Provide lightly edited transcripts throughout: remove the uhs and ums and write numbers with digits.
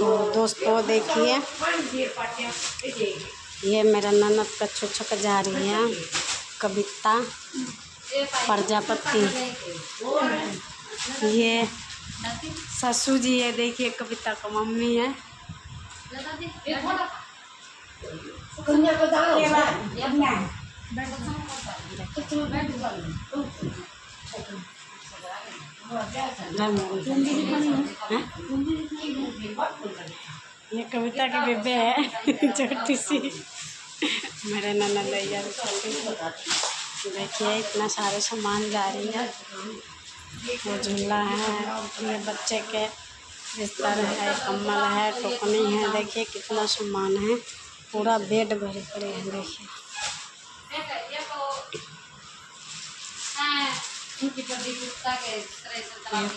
तो दोस्तों देखिए, ये मेरा ननद का छुछक जा रही है कविता प्रजापति। ये ससुर जी है, देखिए कविता का मम्मी है। ये कविता की बेबे है छोटी सी, मेरे ननद भैया देखिए इतना सारे सामान जा रही है। वो झूला है, ये बच्चे के बिस्तर है, कम्बल है, टोकनी है, देखिए कितना सामान है, पूरा बेड भरे पड़े हैं। देखिए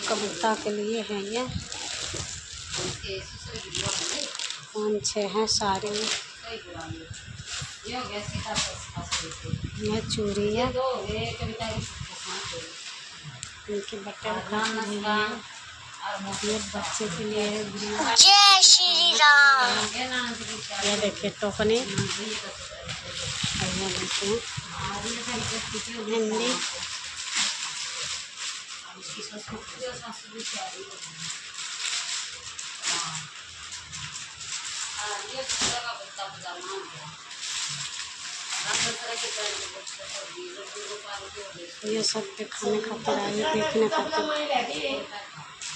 कविता के लिए है ये 5-6 हैं साड़ी। ये चूड़ी है, इनके बटन है, ये बच्चे के लिए है। जय श्री राम। ये देखिए टोकनी, ये देखिए हिंदी। ये सब दिखाने खातिर आई, देखने खातिर।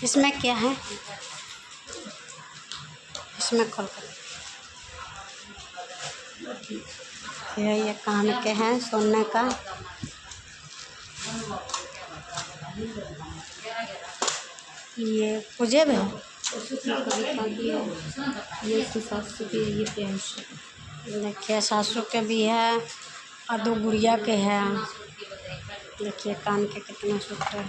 इसमें क्या है, इसमें खोल कर ये कान के हैं सोने का। ये पुजेब है, ये सासू के, ये देखिए सासू के भी है और 2 गुड़िया के है। देखिए कान के कितना सूत्र है।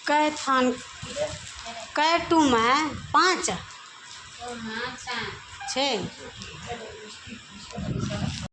कै थान कै टूम है, 5 6